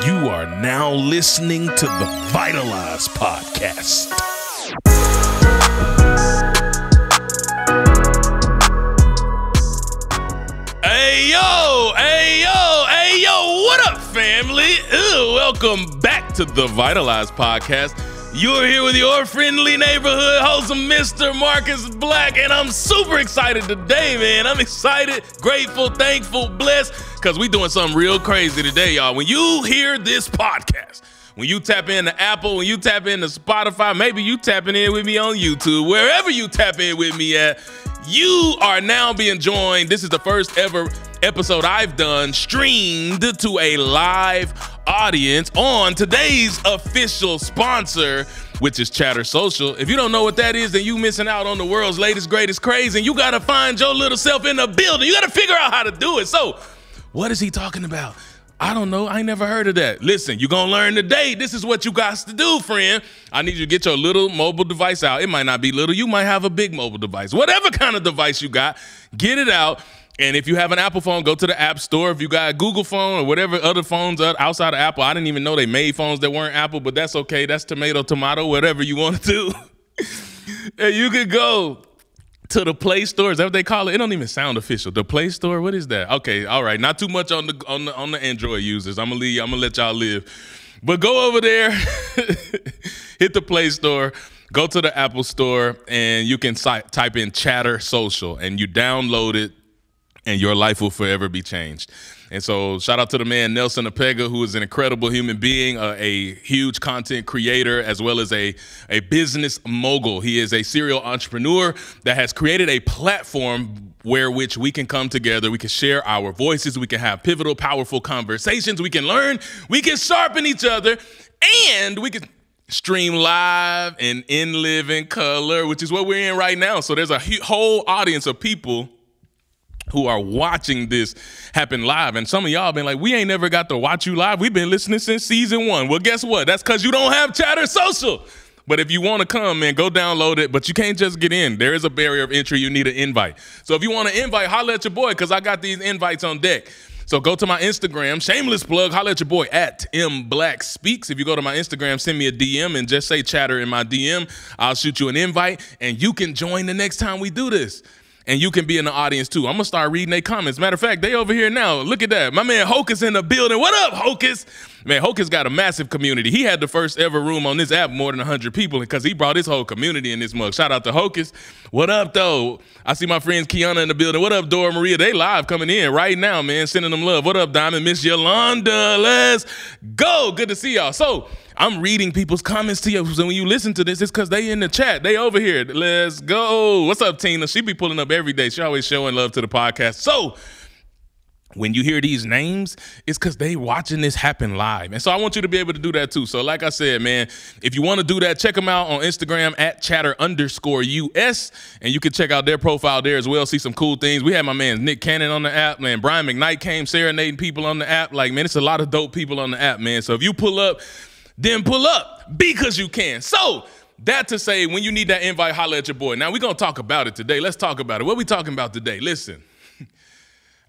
You are now listening to the Vitalize podcast. Hey, yo, what up, family? Welcome back to the Vitalize podcast. You're here with your friendly neighborhood host, Mr. Marcus Black, and I'm super excited today, man. I'm excited, grateful, thankful, blessed, because we're doing something real crazy today, y'all. When you hear this podcast, when you tap into Apple, when you tap into Spotify, maybe you tapping in with me on YouTube, wherever you tap in with me at, you are now being joined. This is the first ever episode I've done streamed to a live audience on today's official sponsor, which is Chatter Social. If you don't know what that is, then you missing out on the world's latest, greatest craze, and you gotta find your little self in the building. You gotta figure out how to do it. So, what is he talking about? I don't know. I ain't never heard of that. Listen, you're going to learn today. This is what you got to do, friend. I need you to get your little mobile device out. It might not be little. You might have a big mobile device. Whatever kind of device you got, get it out. And if you have an Apple phone, go to the App Store. If you got a Google phone or whatever other phones outside of Apple, I didn't even know they made phones that weren't Apple, but that's okay. That's tomato, whatever you want to do. And you can go to the Play Store. Is that what they call it? It don't even sound official. The Play Store? What is that? Okay, all right. Not too much on the Android users. I'm gonna let y'all live. But go over there, hit the Play Store, go to the Apple Store, and you can type in Chatter Social, and you download it, and your life will forever be changed. And so shout out to the man, Nelson Apega, who is an incredible human being, a huge content creator, as well as a business mogul. He is a serial entrepreneur that has created a platform where which we can come together, we can share our voices, we can have pivotal, powerful conversations, we can learn, we can sharpen each other, and we can stream live and in living color, which is what we're in right now. So there's a whole audience of people who are watching this happen live. And some of y'all been like, we ain't never got to watch you live. We've been listening since season 1. Well, guess what? That's because you don't have Chatter Social. But if you want to come, man, go download it. But you can't just get in. There is a barrier of entry. You need an invite. So if you want to invite, holla at your boy, because I got these invites on deck. So go to my Instagram, shameless plug, holla at your boy at mblackspeaks. If you go to my Instagram, send me a DM and just say Chatter in my DM. I'll shoot you an invite, and you can join the next time we do this. And you can be in the audience too. I'm gonna start reading their comments. Matter of fact, they over here now. Look at that. My man Hocus in the building. What up, Hocus? Man, Hocus got a massive community. He had the first ever room on this app, more than 100 people, because he brought his whole community in this mug. Shout out to Hocus. What up, though? I see my friends Kiana in the building. What up, Dora Maria? They live coming in right now, man. Sending them love. What up, Diamond? Miss Yolanda. Let's go. Good to see y'all. So I'm reading people's comments to you. So when you listen to this, it's because they in the chat. They over here. Let's go. What's up, Tina? She be pulling up every day. She always showing love to the podcast. So when you hear these names, it's because they watching this happen live. And so I want you to be able to do that too. So like I said, man, if you want to do that, check them out on Instagram at chatter_US. And you can check out their profile there as well, see some cool things. We had my man Nick Cannon on the app, man. Brian McKnight came serenading people on the app. Like, man, it's a lot of dope people on the app, man. So if you pull up, then pull up because you can. So that to say, when you need that invite, holla at your boy. Now we're going to talk about it today. Let's talk about it. What are we talking about today? Listen.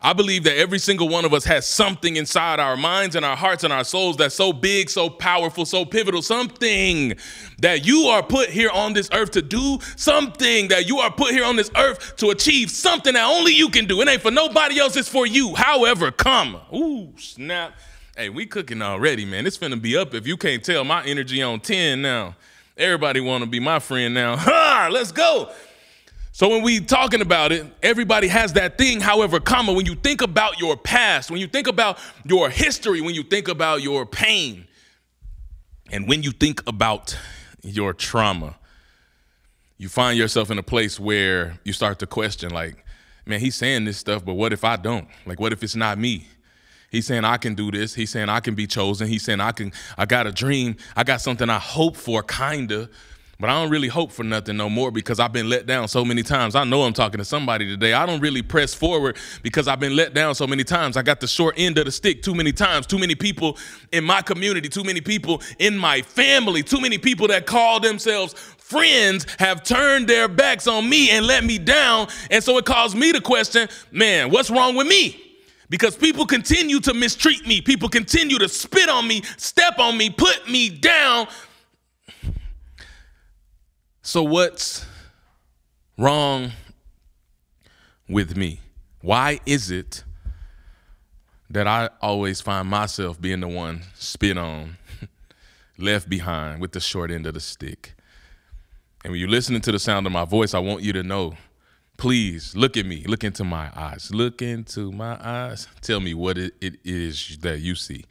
I believe that every single one of us has something inside our minds and our hearts and our souls that's so big, so powerful, so pivotal, something that you are put here on this earth to do, something that you are put here on this earth to achieve, something that only you can do. It ain't for nobody else, it's for you. However, come. Ooh, snap. Hey, we cooking already, man. It's finna be up. If you can't tell, my energy on 10 now. Everybody want to be my friend now. Ha! Let's go. So when we talking about it, everybody has that thing. However, comma, when you think about your past, when you think about your history, when you think about your pain, and when you think about your trauma, you find yourself in a place where you start to question, like, man, he's saying this stuff, but what if I don't? Like, what if it's not me? He's saying I can do this. He's saying I can be chosen. He's saying I got a dream. I got something I hope for, kinda. But I don't really hope for nothing no more because I've been let down so many times. I know I'm talking to somebody today. I don't really press forward because I've been let down so many times. I got the short end of the stick too many times. Too many people in my community, too many people in my family, too many people that call themselves friends have turned their backs on me and let me down. And so it caused me to question, man, what's wrong with me? Because people continue to mistreat me. People continue to spit on me, step on me, put me down. So what's wrong with me? Why is it that I always find myself being the one spit on, left behind with the short end of the stick? And when you're listening to the sound of my voice, I want you to know, please look at me, look into my eyes, look into my eyes. Tell me what it is that you see.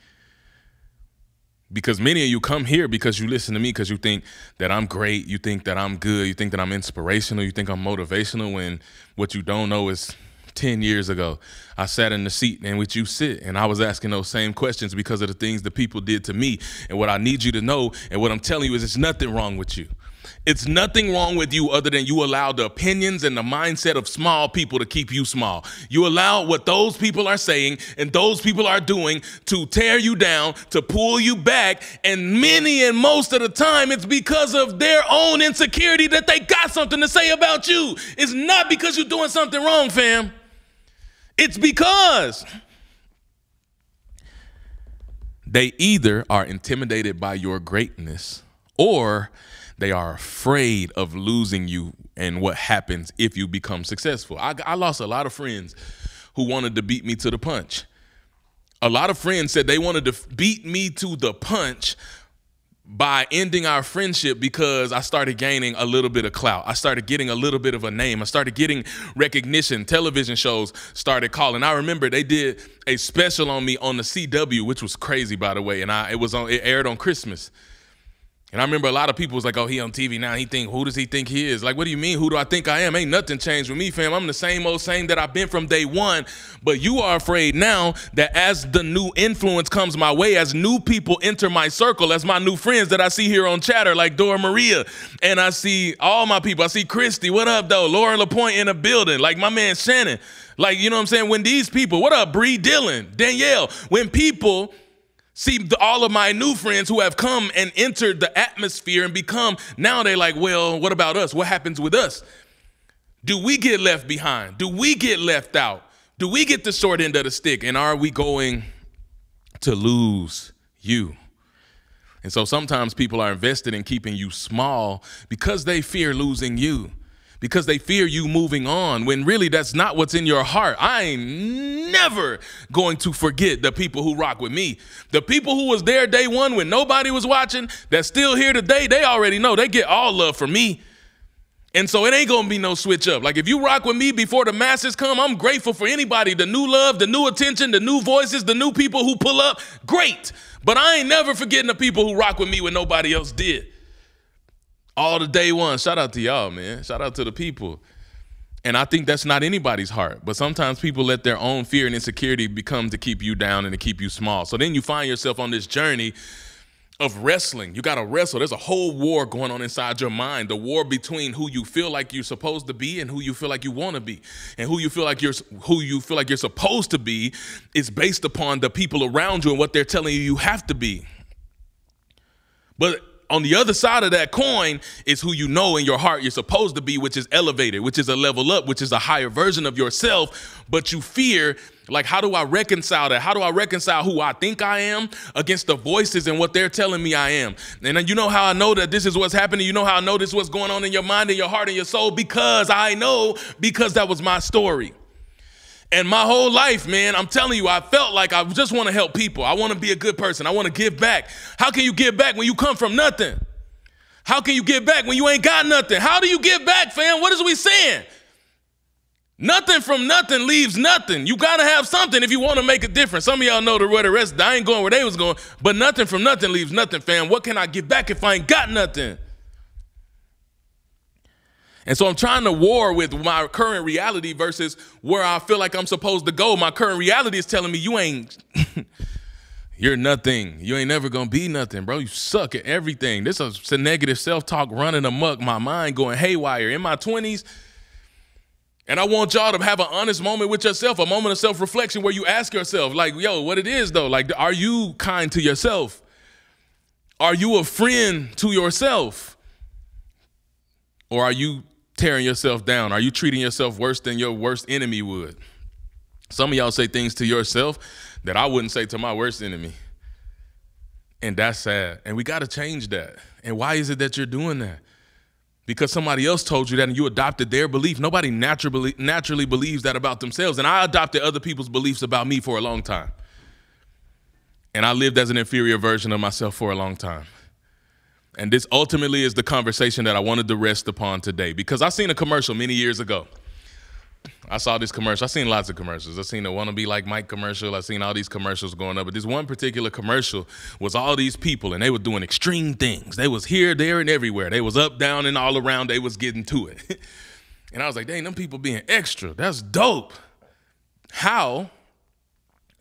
Because many of you come here because you listen to me because you think that I'm great, you think that I'm good, you think that I'm inspirational, you think I'm motivational, when what you don't know is 10 years ago, I sat in the seat in which you sit, and I was asking those same questions because of the things that people did to me. And what I need you to know, and what I'm telling you, is it's nothing wrong with you. It's nothing wrong with you other than you allow the opinions and the mindset of small people to keep you small. You allow what those people are saying and those people are doing to tear you down, to pull you back. And many and most of the time, it's because of their own insecurity that they got something to say about you. It's not because you're doing something wrong, fam. It's because they either are intimidated by your greatness or they are afraid of losing you and what happens if you become successful. I lost a lot of friends who wanted to beat me to the punch. A lot of friends said they wanted to beat me to the punch by ending our friendship because I started gaining a little bit of clout. I started getting a little bit of a name. I started getting recognition. Television shows started calling. I remember they did a special on me on the CW, which was crazy, by the way, and it aired on Christmas. And I remember a lot of people was like, oh, he on TV now. Who does he think he is? Like, what do you mean? Who do I think I am? Ain't nothing changed with me, fam. I'm the same old same that I've been from day one. But you are afraid now that as the new influence comes my way, as new people enter my circle, as my new friends that I see here on Chatter, like Dora Maria, and I see all my people. I see Christy, what up, though? Lauren LaPointe in the building, like my man Shannon. Like, you know what I'm saying? When these people, what up, Bree, Dylan, Danielle, when people see all of my new friends who have come and entered the atmosphere and become, now they're like, well, what about us? What happens with us? Do we get left behind? Do we get left out? Do we get the short end of the stick? And are we going to lose you? And so sometimes people are invested in keeping you small because they fear losing you, because they fear you moving on, when really that's not what's in your heart. I ain't never going to forget the people who rock with me. The people who was there day one when nobody was watching, that's still here today, they already know they get all love from me. And so it ain't gonna be no switch up. Like if you rock with me before the masses come, I'm grateful for anybody, the new love, the new attention, the new voices, the new people who pull up, great. But I ain't never forgetting the people who rock with me when nobody else did. All the day one. Shout out to y'all, man. Shout out to the people. And I think that's not anybody's heart. But sometimes people let their own fear and insecurity become to keep you down and to keep you small. So then you find yourself on this journey of wrestling. You got to wrestle. There's a whole war going on inside your mind. The war between who you feel like you're supposed to be and who you feel like you want to be. And who you feel like you're supposed to be is based upon the people around you and what they're telling you you have to be. But on the other side of that coin is who you know in your heart you're supposed to be, which is elevated, which is a level up, which is a higher version of yourself. But you fear, like, how do I reconcile that? How do I reconcile who I think I am against the voices and what they're telling me I am? And then you know how I know that this is what's happening? You know how I know this is what's going on in your mind and your heart and your soul? Because I know, because that was my story. And my whole life, man, I'm telling you, I felt like I just want to help people. I want to be a good person. I want to give back. How can you give back when you come from nothing? How can you give back when you ain't got nothing? How do you give back, fam? What is we saying? Nothing from nothing leaves nothing. You got to have something if you want to make a difference. Some of y'all know where the rest, I ain't going where they was going, but nothing from nothing leaves nothing, fam. What can I give back if I ain't got nothing? And so I'm trying to war with my current reality versus where I feel like I'm supposed to go. My current reality is telling me you ain't, you're nothing. You ain't never going to be nothing, bro. You suck at everything. This is a negative self-talk running amok, my mind going haywire in my 20s. And I want y'all to have an honest moment with yourself, a moment of self-reflection where you ask yourself, like, yo, what it is though? Like, are you kind to yourself? Are you a friend to yourself? Or are you tearing yourself down? Are you treating yourself worse than your worst enemy would? Some of y'all say things to yourself that I wouldn't say to my worst enemy. And that's sad. And we got to change that. And why is it that you're doing that? Because somebody else told you that and you adopted their belief. Nobody naturally believes that about themselves. And I adopted other people's beliefs about me for a long time. And I lived as an inferior version of myself for a long time. And this ultimately is the conversation that I wanted to rest upon today. Because I seen a commercial many years ago. I saw this commercial. I've seen lots of commercials. I've seen the Wanna Be Like Mike commercial. I've seen all these commercials going up. But this one particular commercial was all these people, and they were doing extreme things. They was here, there, and everywhere. They was up, down, and all around. They was getting to it. And I was like, dang, them people being extra. That's dope. How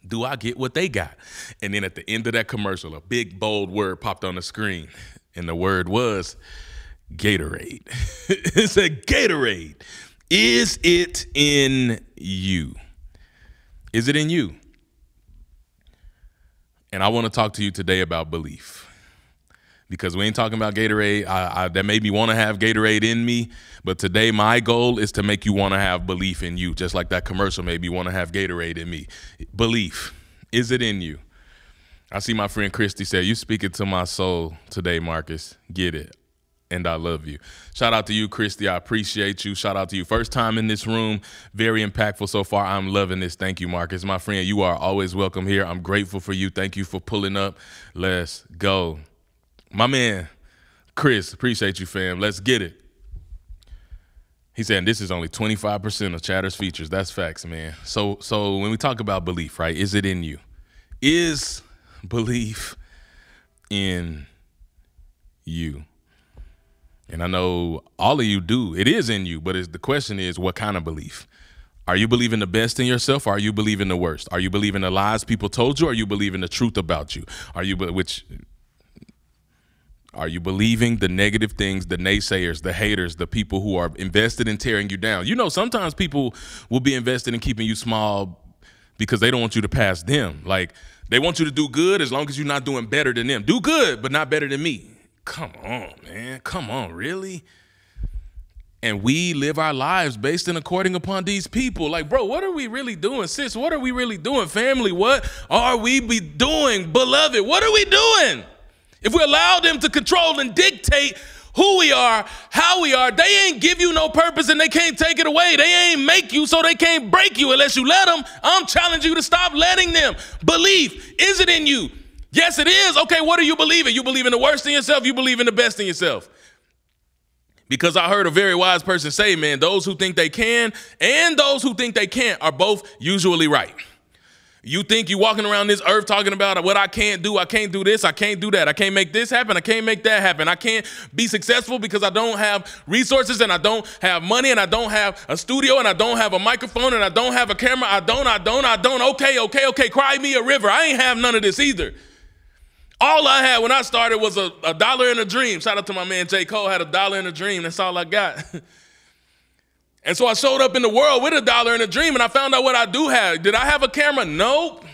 do I get what they got? And then at the end of that commercial, a big, bold word popped on the screen. And the word was Gatorade. It said Gatorade. Is it in you? Is it in you? And I want to talk to you today about belief. Because we ain't talking about Gatorade. That made me want to have Gatorade in me. But today my goal is to make you want to have belief in you. Just like that commercial made me want to have Gatorade in me. Belief. Is it in you? I see my friend Christy said, you speak it to my soul today, Marcus. Get it. And I love you. Shout out to you, Christy. I appreciate you. Shout out to you. First time in this room. Very impactful so far. I'm loving this. Thank you, Marcus. My friend, you are always welcome here. I'm grateful for you. Thank you for pulling up. Let's go. My man, Chris, appreciate you, fam. Let's get it. He said, this is only 25% of Chatter's features. That's facts, man. So when we talk about belief, right, is it in you? Is belief in you? And I know all of you do. It is in you, but the question is, what kind of belief? Are you believing the best in yourself, or are you believing the worst? Are you believing the lies people told you, or are you believing the truth about you? Are you believing the negative things, the naysayers, the haters, the people who are invested in tearing you down? You know, sometimes people will be invested in keeping you small because they don't want you to pass them. Like, they want you to do good as long as you're not doing better than them. Do good, but not better than me. Come on, man. Come on, really? And we live our lives based and according upon these people. Like, bro, what are we really doing? Sis, what are we really doing? Family, what are we doing? Beloved, what are we doing? If we allow them to control and dictate who we are, how we are, they ain't give you no purpose and they can't take it away. They ain't make you, so they can't break you unless you let them. I'm challenging you to stop letting them. Belief, is it in you? Yes, it is. Okay, what are you believing? You believe in the worst in yourself? You believe in the best in yourself? Because I heard a very wise person say, man, those who think they can and those who think they can't are both usually right. You think you walking around this earth talking about what I can't do this, I can't do that, I can't make this happen, I can't make that happen, I can't be successful because I don't have resources and I don't have money and I don't have a studio and I don't have a microphone and I don't have a camera, I don't. Okay, cry me a river. I ain't have none of this either. All I had when I started was a dollar and a dream. Shout out to my man J. Cole, had a dollar and a dream. That's all I got. And so I showed up in the world with a dollar and a dream, and I found out what I do have. Did I have a camera? Nope.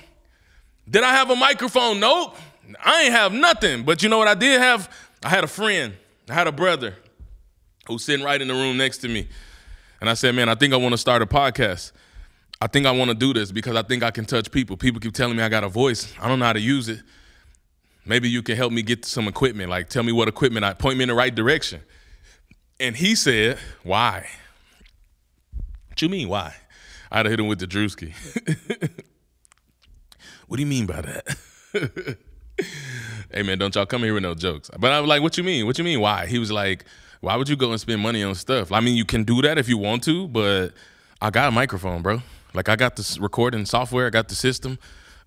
Did I have a microphone? Nope. I ain't have nothing. But you know what I did have? I had a friend. I had a brother who's sitting right in the room next to me. And I said, man, I think I want to start a podcast. I think I want to do this because I think I can touch people. People keep telling me I got a voice. I don't know how to use it. Maybe you can help me get some equipment. Like, tell me what equipment, point me in the right direction. And he said, why? What you mean, why? I'd have hit him with the Drewski. What do you mean by that? Hey, man, don't y'all come here with no jokes. But I was like, what you mean? What you mean, why? He was like, why would you go and spend money on stuff? I mean, you can do that if you want to, but I got a microphone, bro. Like, I got the recording software. I got the system.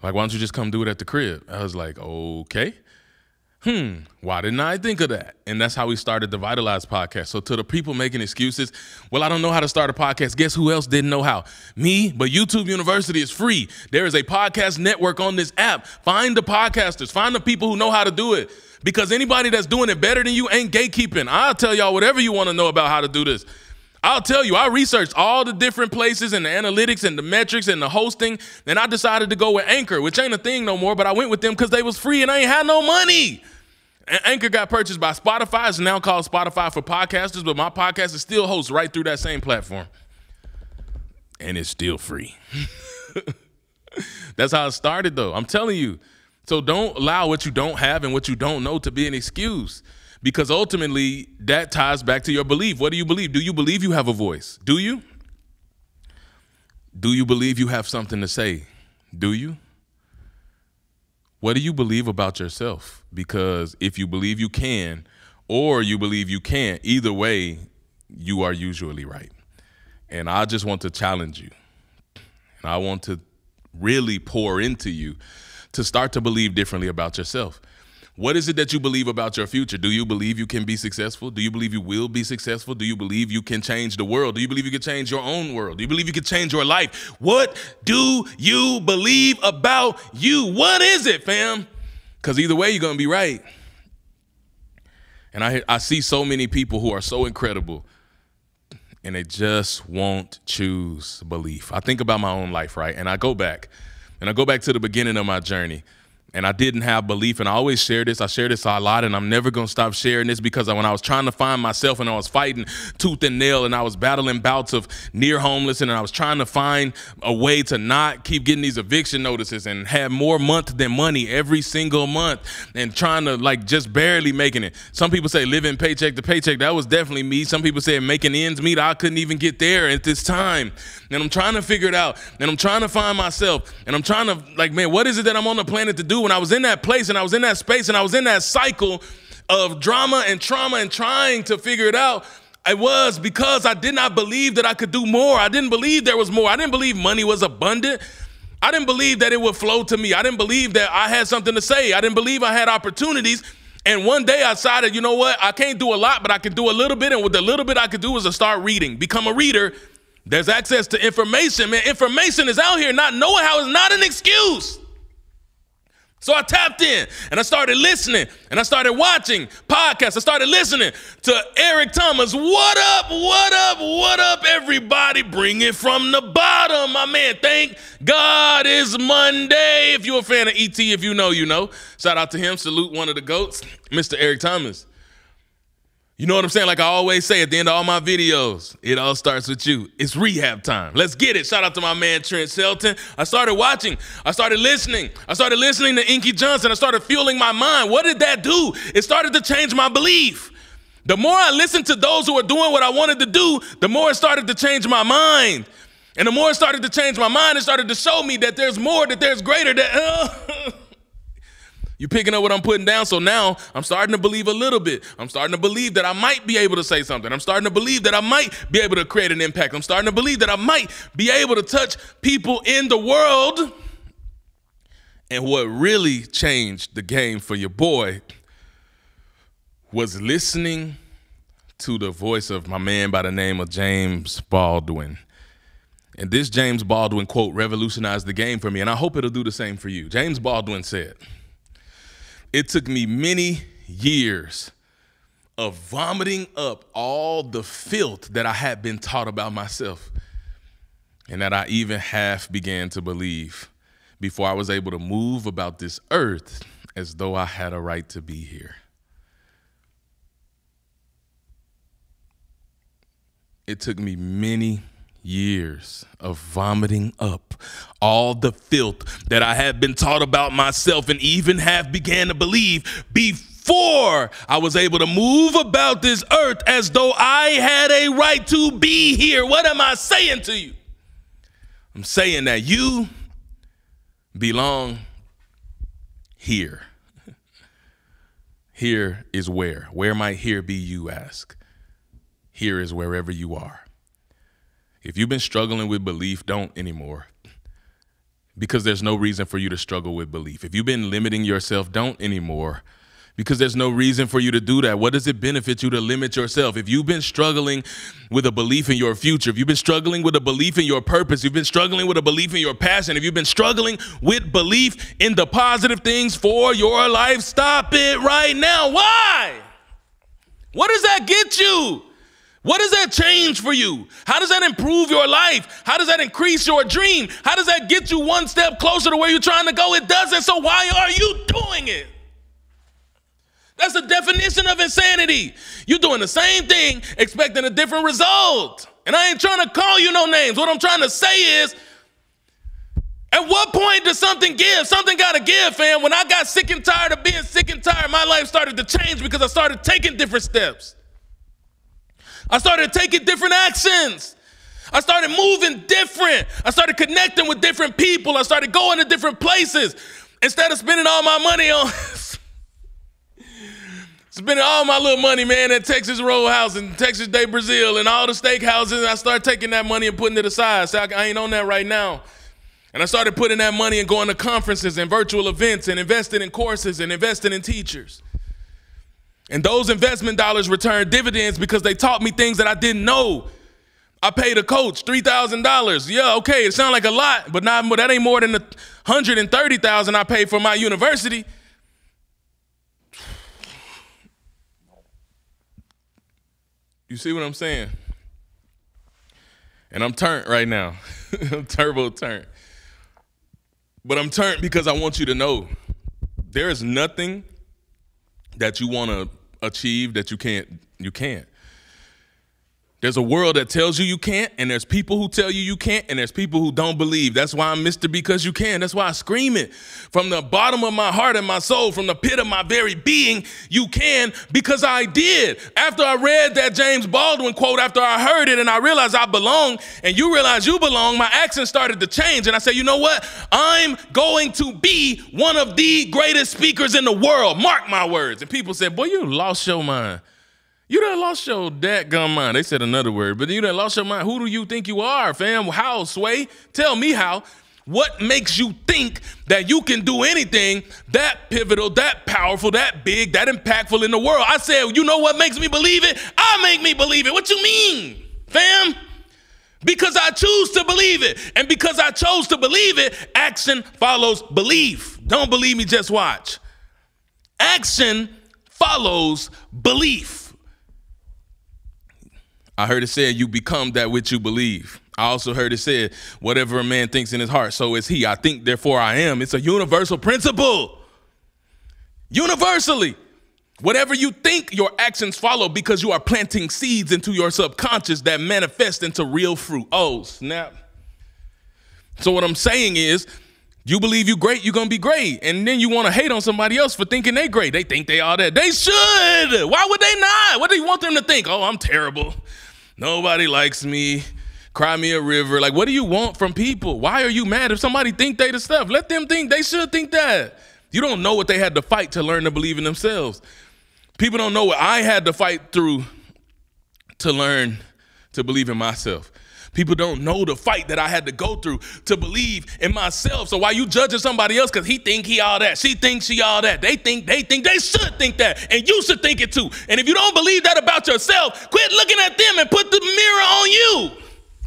Like, why don't you just come do it at the crib? I was like, okay. Why didn't I think of that? And that's how we started the Vitalize podcast. So to the people making excuses, well, I don't know how to start a podcast. Guess who else didn't know how? Me, but YouTube University is free. There is a podcast network on this app. Find the podcasters. Find the people who know how to do it. Because anybody that's doing it better than you ain't gatekeeping. I'll tell y'all whatever you want to know about how to do this. I'll tell you, I researched all the different places and the analytics and the metrics and the hosting, and I decided to go with Anchor, which ain't a thing no more, but I went with them because they was free and I ain't had no money. And Anchor got purchased by Spotify. It's now called Spotify for Podcasters, but my podcast is still hosted right through that same platform. And it's still free. That's how it started, though. I'm telling you. So don't allow what you don't have and what you don't know to be an excuse, because ultimately that ties back to your belief. What do you believe? Do you believe you have a voice? Do you? Do you believe you have something to say? Do you? What do you believe about yourself? Because if you believe you can or you believe you can't, either way, you are usually right. And I just want to challenge you. And I want to really pour into you to start to believe differently about yourself. What is it that you believe about your future? Do you believe you can be successful? Do you believe you will be successful? Do you believe you can change the world? Do you believe you can change your own world? Do you believe you can change your life? What do you believe about you? What is it, fam? Because either way, you're going to be right. And I see so many people who are so incredible, and they just won't choose belief. I think about my own life, right? And I go back to the beginning of my journey. And I didn't have belief, and I always share this. I share this a lot, and I'm never going to stop sharing this, because when I was trying to find myself and I was fighting tooth and nail and I was battling bouts of near homeless, and I was trying to find a way to not keep getting these eviction notices and have more month than money every single month, and trying to like just barely making it. Some people say living paycheck to paycheck. That was definitely me. Some people say making ends meet. I couldn't even get there at this time. And I'm trying to figure it out, and I'm trying to find myself, and I'm trying to like, man, what is it that I'm on the planet to do? When I was in that place and I was in that space and I was in that cycle of drama and trauma and trying to figure it out, it was because I did not believe that I could do more. I didn't believe there was more. I didn't believe money was abundant. I didn't believe that it would flow to me. I didn't believe that I had something to say. I didn't believe I had opportunities. And one day I decided, you know what? I can't do a lot, but I can do a little bit. And with the little bit I could do was to start reading, become a reader. There's access to information, man. Information is out here. Not knowing how is not an excuse. So I tapped in and I started listening and I started watching podcasts. I started listening to Eric Thomas. What up, what up, what up, everybody? Bring it from the bottom, my man. Thank God it's Monday. If you're a fan of ET, if you know, you know. Shout out to him. Salute one of the GOATs, Mr. Eric Thomas. You know what I'm saying? Like I always say at the end of all my videos, it all starts with you. It's rehab time. Let's get it. Shout out to my man, Trent Shelton. I started watching. I started listening. I started listening to Inky Johnson. I started fueling my mind. What did that do? It started to change my belief. The more I listened to those who were doing what I wanted to do, the more it started to change my mind. And the more it started to change my mind, it started to show me that there's more, that there's greater, that... You picking up what I'm putting down? So now I'm starting to believe a little bit. I'm starting to believe that I might be able to say something. I'm starting to believe that I might be able to create an impact. I'm starting to believe that I might be able to touch people in the world. And what really changed the game for your boy was listening to the voice of my man by the name of James Baldwin. And this James Baldwin quote revolutionized the game for me, and I hope it'll do the same for you. James Baldwin said, "It took me many years of vomiting up all the filth that I had been taught about myself and that I even half began to believe before I was able to move about this earth as though I had a right to be here." It took me many years of vomiting up all the filth that I had been taught about myself and even half began to believe before I was able to move about this earth as though I had a right to be here. What am I saying to you? I'm saying that you belong here. Here is where. Where might here be, you ask? Here is wherever you are. If you've been struggling with belief, don't anymore. Because there's no reason for you to struggle with belief. If you've been limiting yourself, don't anymore. Because there's no reason for you to do that. What does it benefit you to limit yourself? If you've been struggling with a belief in your future, if you've been struggling with a belief in your purpose, you've been struggling with a belief in your passion, if you've been struggling with belief in the positive things for your life, stop it right now. Why? What does that get you? What does that change for you? How does that improve your life? How does that increase your dream? How does that get you one step closer to where you're trying to go? It doesn't, so why are you doing it? That's the definition of insanity. You're doing the same thing, expecting a different result. And I ain't trying to call you no names. What I'm trying to say is, At what point does something give? Something got to give, fam. When I got sick and tired of being sick and tired, my life started to change because I started taking different steps. I started taking different actions. I started moving different. I started connecting with different people. I started going to different places. Instead of spending all my money on, spending all my little money, man, at Texas Roadhouse and Texas Day Brazil and all the steakhouses, I started taking that money and putting it aside. So I ain't on that right now. And I started putting that money and going to conferences and virtual events and investing in courses and investing in teachers. And those investment dollars returned dividends because they taught me things that I didn't know. I paid a coach $3,000. Yeah, okay, it sounds like a lot, but that ain't more than the $130,000 I paid for my university. You see what I'm saying? And I'm turned right now. I'm turbo turned. But I'm turned because I want you to know there is nothing that you want to achieve that you can't. There's a world that tells you can't, and there's people who tell you can't, and there's people who don't believe. That's why I'm Mr. Because You Can. That's why I scream it from the bottom of my heart and my soul, from the pit of my very being, you can, because I did. After I read that James Baldwin quote, after I heard it and I realized I belong, and you realize you belong, my actions started to change. And I said, you know what? I'm going to be one of the greatest speakers in the world. Mark my words. And people said, boy, you lost your mind. You done lost your dadgum mind. They said another word, but you done lost your mind. Who do you think you are, fam? How, Sway? Tell me how. What makes you think that you can do anything that pivotal, that powerful, that big, that impactful in the world? I said, you know what makes me believe it? I make me believe it. What you mean, fam? Because I choose to believe it. And because I chose to believe it, action follows belief. Don't believe me, just watch. Action follows belief. I heard it said, you become that which you believe. I also heard it said, whatever a man thinks in his heart, so is he. I think, therefore I am. It's a universal principle. Universally. Whatever you think, your actions follow because you are planting seeds into your subconscious that manifest into real fruit. Oh, snap. So what I'm saying is, you believe you great, you're going to be great. And then you want to hate on somebody else for thinking they great. They think they all that. They should. Why would they not? What do you want them to think? Oh, I'm terrible. Nobody likes me. Cry me a river. Like, what do you want from people? Why are you mad if somebody think they the stuff? Let them think. They should think that. You don't know what they had to fight to learn to believe in themselves. People don't know what I had to fight through to learn to believe in myself. People don't know the fight that I had to go through to believe in myself. So why you judging somebody else because he think he all that, she thinks she all that, they think, they should think that, and you should think it too. And if you don't believe that about yourself, quit looking at them and put the mirror on you.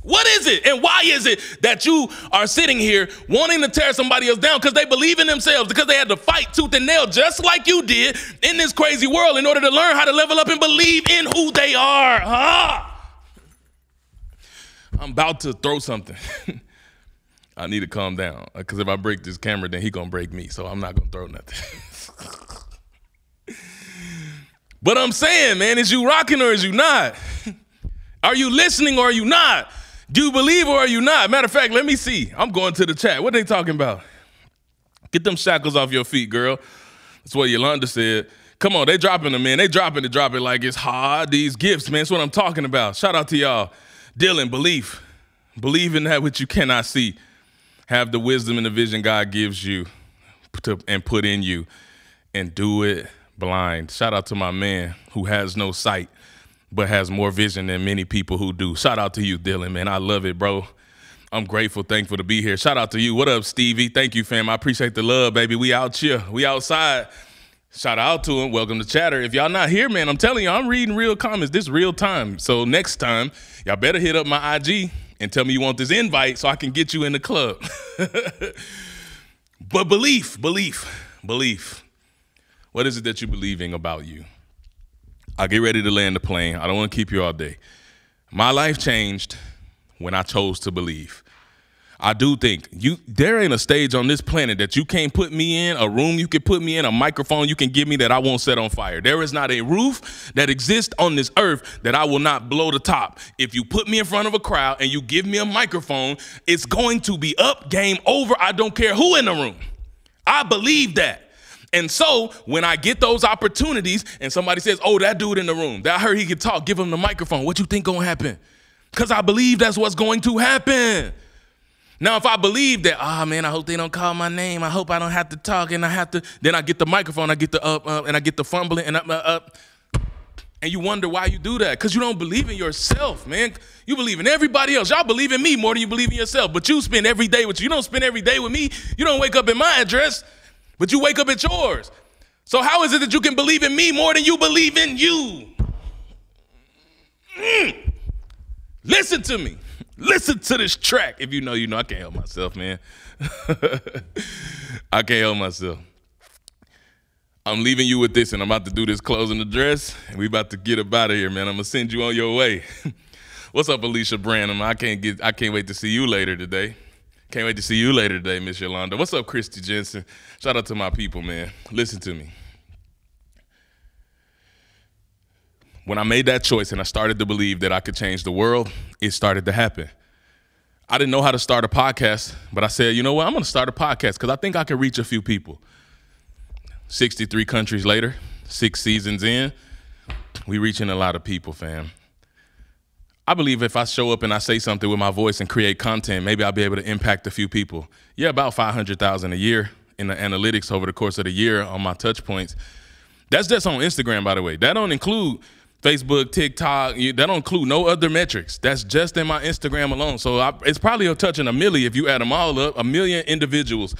What is it and why is it that you are sitting here wanting to tear somebody else down because they believe in themselves, because they had to fight tooth and nail just like you did in this crazy world in order to learn how to level up and believe in who they are? I'm about to throw something. I need to calm down because if I break this camera, then he gonna break me. So I'm not gonna throw nothing. But I'm saying, man, is you rocking or is you not? Are you listening or are you not? Do you believe or are you not? Matter of fact, let me see. I'm going to the chat. What are they talking about? Get them shackles off your feet, girl. That's what Yolanda said. Come on, they dropping them, man. They dropping it like it's hard. These gifts, man. That's what I'm talking about. Shout out to y'all. Dylan, belief. Believe in that which you cannot see. Have the wisdom and the vision God gives you and put in you and do it blind. Shout out to my man who has no sight but has more vision than many people who do. Shout out to you, Dylan, man. I love it, bro. I'm grateful, thankful to be here. Shout out to you. What up, Stevie? Thank you, fam. I appreciate the love, baby. We out here. We outside. Shout out to him. Welcome to Chatter. If y'all not here, man, I'm telling you, I'm reading real comments. This real time. So next time, y'all better hit up my IG and tell me you want this invite so I can get you in the club. But belief. What is it that you're believing about you? I'll get ready to land the plane. I don't want to keep you all day. My life changed when I chose to believe. I do think there ain't a stage on this planet that you can't put me in, a room you can put me in, a microphone you can give me that I won't set on fire. There is not a roof that exists on this earth that I will not blow the top. If you put me in front of a crowd and you give me a microphone, it's going to be up, game over. I don't care who in the room. I believe that. And so when I get those opportunities and somebody says, oh, that dude in the room, that I heard he could talk, give him the microphone. What you think gonna happen? Because I believe that's what's going to happen. Now, if I believe that, oh man, I hope they don't call my name. I hope I don't have to talk and then I get the microphone, I get the and I get the fumbling and and you wonder why you do that. Because you don't believe in yourself, man. You believe in everybody else. Y'all believe in me more than you believe in yourself. But you spend every day with you. You don't spend every day with me. You don't wake up in my address, but you wake up at yours. So how is it that you can believe in me more than you believe in you? Listen to me. Listen to this track. If you know, I can't help myself, man. I can't help myself. I'm leaving you with this, and I'm about to do this closing address, and we about to get up out of here, man. I'm gonna send you on your way. What's up, Alicia Branham? I can't wait to see you later today. Can't wait to see you later today, Miss Yolanda. What's up, Christy Jensen? Shout out to my people, man. Listen to me. When I made that choice and I started to believe that I could change the world, it started to happen. I didn't know how to start a podcast, but I said, you know what? I'm gonna start a podcast because I think I can reach a few people. 63 countries later, 6 seasons in, we reaching a lot of people, fam. I believe if I show up and I say something with my voice and create content, maybe I'll be able to impact a few people. Yeah, about 500,000 a year in the analytics over the course of the year on my touch points. That's just on Instagram, by the way. That don't include Facebook, TikTok. That don't include no other metrics. That's just in my Instagram alone. So it's probably touching 1 million if you add them all up. 1 million individuals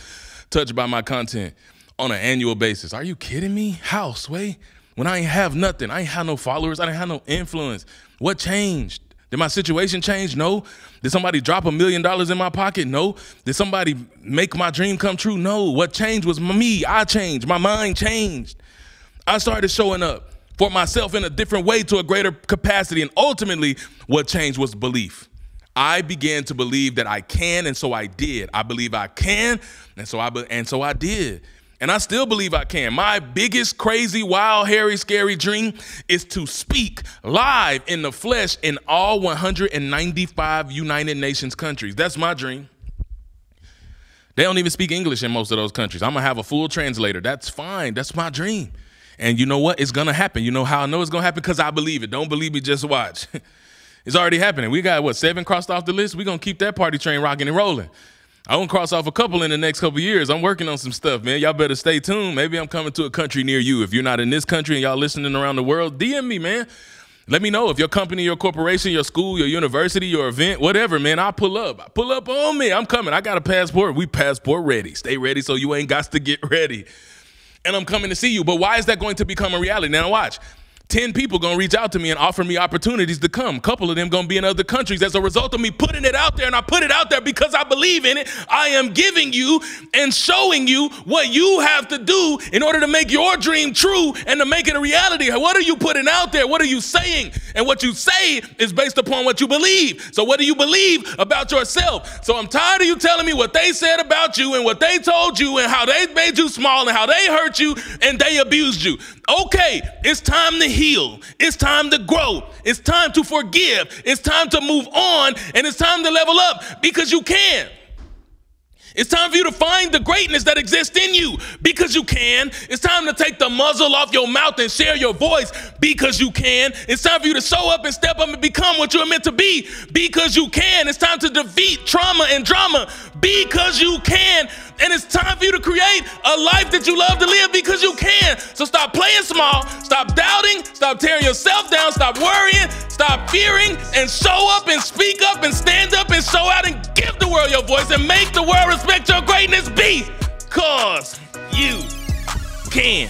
touched by my content on an annual basis. Are you kidding me? How, Sway? When I ain't have nothing, I ain't have no followers, I didn't have no influence. What changed? Did my situation change? No. Did somebody drop $1 million in my pocket? No. Did somebody make my dream come true? No. What changed was me. I changed. My mind changed. I started showing up for myself in a different way to a greater capacity. And ultimately, what changed was belief. I began to believe that I can, and so I did. I believe I can, and so I did. And I still believe I can. My biggest, crazy, wild, hairy, scary dream is to speak live in the flesh in all 195 United Nations countries. That's my dream. They don't even speak English in most of those countries. I'm going to have a full translator. That's fine. That's my dream. And you know what? It's going to happen. You know how I know it's going to happen? Because I believe it. Don't believe me, just watch. It's already happening. We got, 7 crossed off the list? We're going to keep that party train rocking and rolling. I won't cross off a couple in the next couple years. I'm working on some stuff, man. Y'all better stay tuned. Maybe I'm coming to a country near you. If you're not in this country and y'all listening around the world, DM me, man. Let me know if your company, your corporation, your school, your university, your event, whatever, man, I'll pull up. Pull up on me. I'm coming. I got a passport. We passport ready. Stay ready so you ain't got to get ready. And I'm coming to see you. But why is that going to become a reality? Now watch. 10 people gonna reach out to me and offer me opportunities to come. A couple of them gonna be in other countries as a result of me putting it out there, and I put it out there because I believe in it. I am giving you and showing you what you have to do in order to make your dream true and to make it a reality. What are you putting out there? What are you saying? And what you say is based upon what you believe. So what do you believe about yourself? So I'm tired of you telling me what they said about you and what they told you and how they made you small and how they hurt you and they abused you. Okay, it's time to heal. It's time to grow. It's time to forgive. It's time to move on, and it's time to level up because you can. It's time for you to find the greatness that exists in you because you can. It's time to take the muzzle off your mouth and share your voice because you can. It's time for you to show up and step up and become what you're meant to be because you can. It's time to defeat trauma and drama because you can. And it's time for you to create a life that you love to live because you can. So stop playing small, stop doubting, stop tearing yourself down, stop worrying, stop fearing, and show up and speak up and stand up and show out and give the world your voice and make the world respect your greatness because you can.